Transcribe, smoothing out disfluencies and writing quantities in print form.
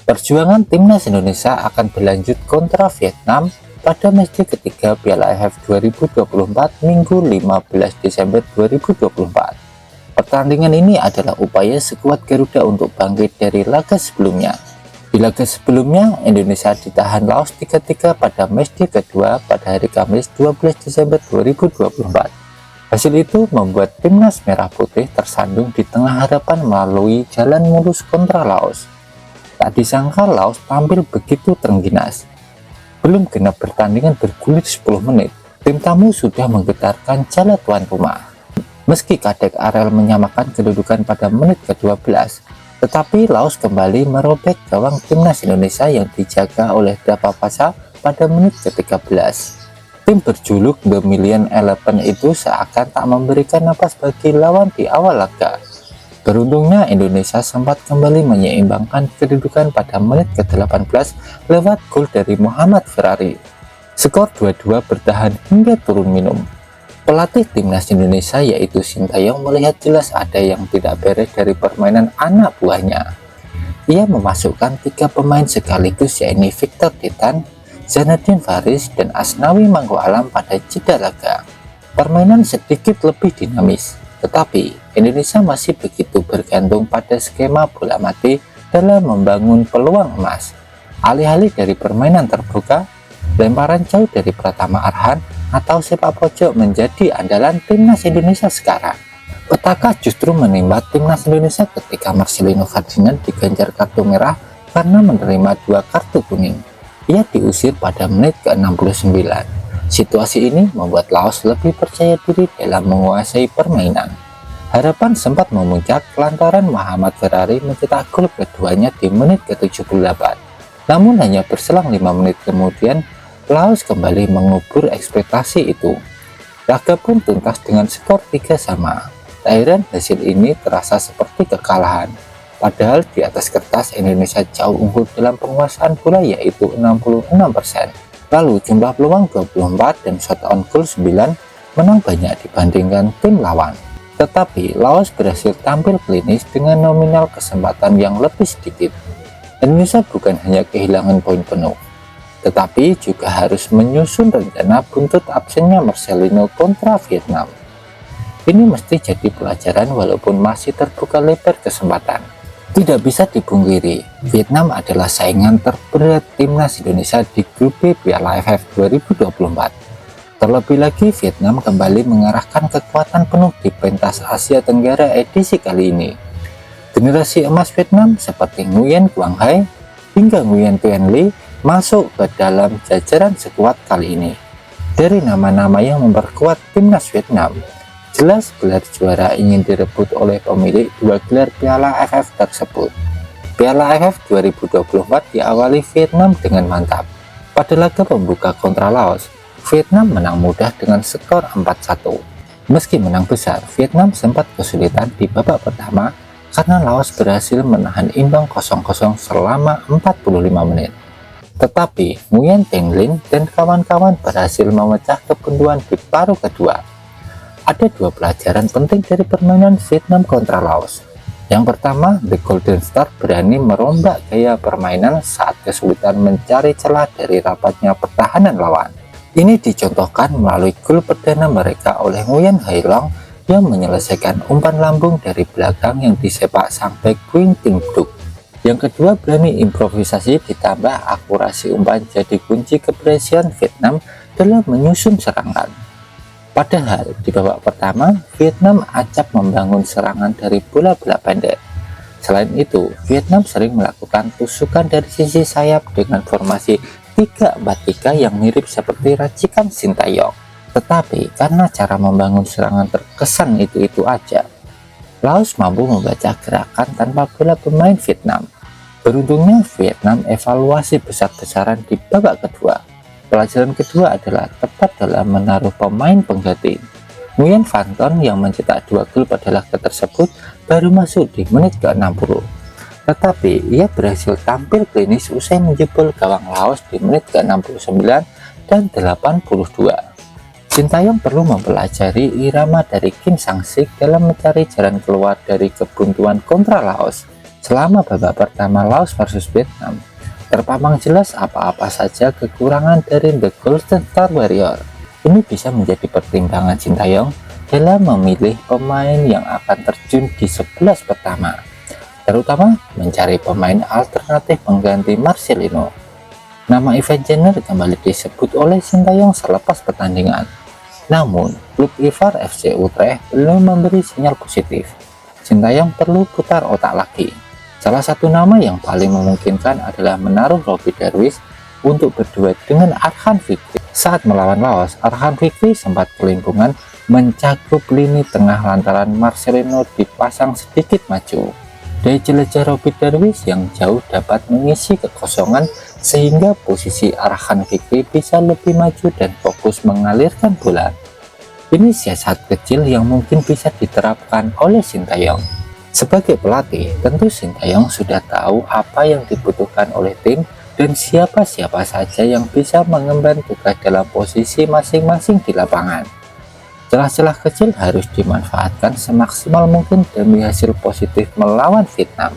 Perjuangan timnas Indonesia akan berlanjut kontra Vietnam pada match ketiga Piala AFF 2024 Minggu 15 Desember 2024. Pertandingan ini adalah upaya skuad Garuda untuk bangkit dari laga sebelumnya. Di laga sebelumnya, Indonesia ditahan Laos 3-3 pada match kedua pada hari Kamis 12 Desember 2024. Hasil itu membuat timnas merah putih tersandung di tengah harapan melalui jalan mulus kontra Laos. Tak disangka Laos tampil begitu terengginas. Belum genap pertandingan bergulir 10 menit, tim tamu sudah menggetarkan jala tuan rumah. Meski Kadek Arel menyamakan kedudukan pada menit ke-12, tetapi Laos kembali merobek gawang timnas Indonesia yang dijaga oleh Dava Pasa pada menit ke-13. Tim berjuluk The Million Elephant itu seakan tak memberikan napas bagi lawan di awal laga. Beruntungnya Indonesia sempat kembali menyeimbangkan kedudukan pada menit ke-18 lewat gol dari Muhammad Ferrari. Skor 2-2 bertahan hingga turun minum. Pelatih timnas Indonesia yaitu Sintayong melihat jelas ada yang tidak beres dari permainan anak buahnya. Ia memasukkan 3 pemain sekaligus yaitu Victor Titan, Zanadin Faris, dan Asnawi Mangko Alam pada jeda laga. Permainan sedikit lebih dinamis, tetapi Indonesia masih begitu bergantung pada skema bola mati dalam membangun peluang emas. Alih-alih dari permainan terbuka, lemparan jauh dari Pratama Arhan atau sepak pojok menjadi andalan timnas Indonesia sekarang. Petaka justru menimba timnas Indonesia ketika Marcelino Ferdinand diganjar kartu merah karena menerima 2 kartu kuning. Ia diusir pada menit ke-69. Situasi ini membuat Laos lebih percaya diri dalam menguasai permainan. Harapan sempat memuncak lantaran Muhammad Ferrari mencetak gol keduanya di menit ke-78. Namun hanya berselang 5 menit kemudian, Laos kembali mengubur ekspektasi itu. Laga pun tuntas dengan skor 3-sama. Tak heran hasil ini terasa seperti kekalahan. Padahal di atas kertas Indonesia jauh unggul dalam penguasaan bola yaitu 66%. Lalu jumlah peluang 24 dan shot on goal 9 menang banyak dibandingkan tim lawan. Tetapi Laos berhasil tampil klinis dengan nominal kesempatan yang lebih sedikit. Indonesia bukan hanya kehilangan poin penuh, tetapi juga harus menyusun rencana buntut absennya Marcelino kontra Vietnam. Ini mesti jadi pelajaran walaupun masih terbuka lebar kesempatan. Tidak bisa dipungkiri, Vietnam adalah saingan terberat timnas Indonesia di grup B Piala AFF 2024. Terlebih lagi, Vietnam kembali mengarahkan kekuatan penuh di pentas Asia Tenggara edisi kali ini. Generasi emas Vietnam seperti Nguyen Quang Hai hingga Nguyen Tuan Le masuk ke dalam jajaran skuad kali ini. Dari nama-nama yang memperkuat timnas Vietnam, jelas gelar juara ingin direbut oleh pemilik 2 gelar Piala AFF tersebut. Piala AFF 2024 diawali Vietnam dengan mantap. Pada laga pembuka kontra Laos, Vietnam menang mudah dengan skor 4-1. Meski menang besar, Vietnam sempat kesulitan di babak pertama karena Laos berhasil menahan imbang 0-0 selama 45 menit. Tetapi Nguyen Thanh Linh dan kawan-kawan berhasil memecah kebuntuan di paruh kedua. Ada 2 pelajaran penting dari permainan Vietnam kontra Laos. Yang pertama, The Golden Star berani merombak gaya permainan saat kesulitan mencari celah dari rapatnya pertahanan lawan. Ini dicontohkan melalui gol perdana mereka oleh Nguyen Hai Long yang menyelesaikan umpan lambung dari belakang yang disepak sang bek Quinh Tinh Duc. Yang kedua, berani improvisasi ditambah akurasi umpan jadi kunci keberhasilan Vietnam dalam menyusun serangan. Padahal di babak pertama, Vietnam acap membangun serangan dari bola-bola pendek. Selain itu, Vietnam sering melakukan tusukan dari sisi sayap dengan formasi 3-4-3 yang mirip seperti racikan Sintayong. Tetapi karena cara membangun serangan terkesan itu-itu aja, Laos mampu membaca gerakan tanpa bola pemain Vietnam. Beruntungnya Vietnam evaluasi besar-besaran di babak kedua. Pelajaran kedua adalah tepat dalam menaruh pemain pengganti. Nguyen Van Ton yang mencetak 2 gol pada laga tersebut baru masuk di menit ke-60. Tetapi ia berhasil tampil klinis usai menjebol gawang Laos di menit ke-69 dan 82. Sintayong perlu mempelajari irama dari Kim Sang-sik dalam mencari jalan keluar dari kebuntuan kontra Laos. Selama babak pertama Laos versus Vietnam, terpampang jelas apa-apa saja kekurangan dari The Golden Star Warrior. Ini bisa menjadi pertimbangan Sintayong dalam memilih pemain yang akan terjun di 11 pertama, terutama mencari pemain alternatif pengganti Marcelino. Nama Ivan Jenner kembali disebut oleh Sintayong selepas pertandingan. Namun, klub Ivar FC Utrecht belum memberi sinyal positif. Sintayong perlu putar otak lagi. Salah satu nama yang paling memungkinkan adalah menaruh Robby Darwish untuk berduet dengan Arhan Fikri. Saat melawan Laos, Arhan Fikri sempat kelimpungan mencakup lini tengah lantaran Marcelino dipasang sedikit maju. Dari jelajah Robby Darwish yang jauh dapat mengisi kekosongan sehingga posisi Arhan Fikri bisa lebih maju dan fokus mengalirkan bola. Ini siasat kecil yang mungkin bisa diterapkan oleh Sintayong. Sebagai pelatih, tentu Sintayong sudah tahu apa yang dibutuhkan oleh tim dan siapa-siapa saja yang bisa mengemban tugas dalam posisi masing-masing di lapangan. Celah-celah kecil harus dimanfaatkan semaksimal mungkin demi hasil positif melawan Vietnam.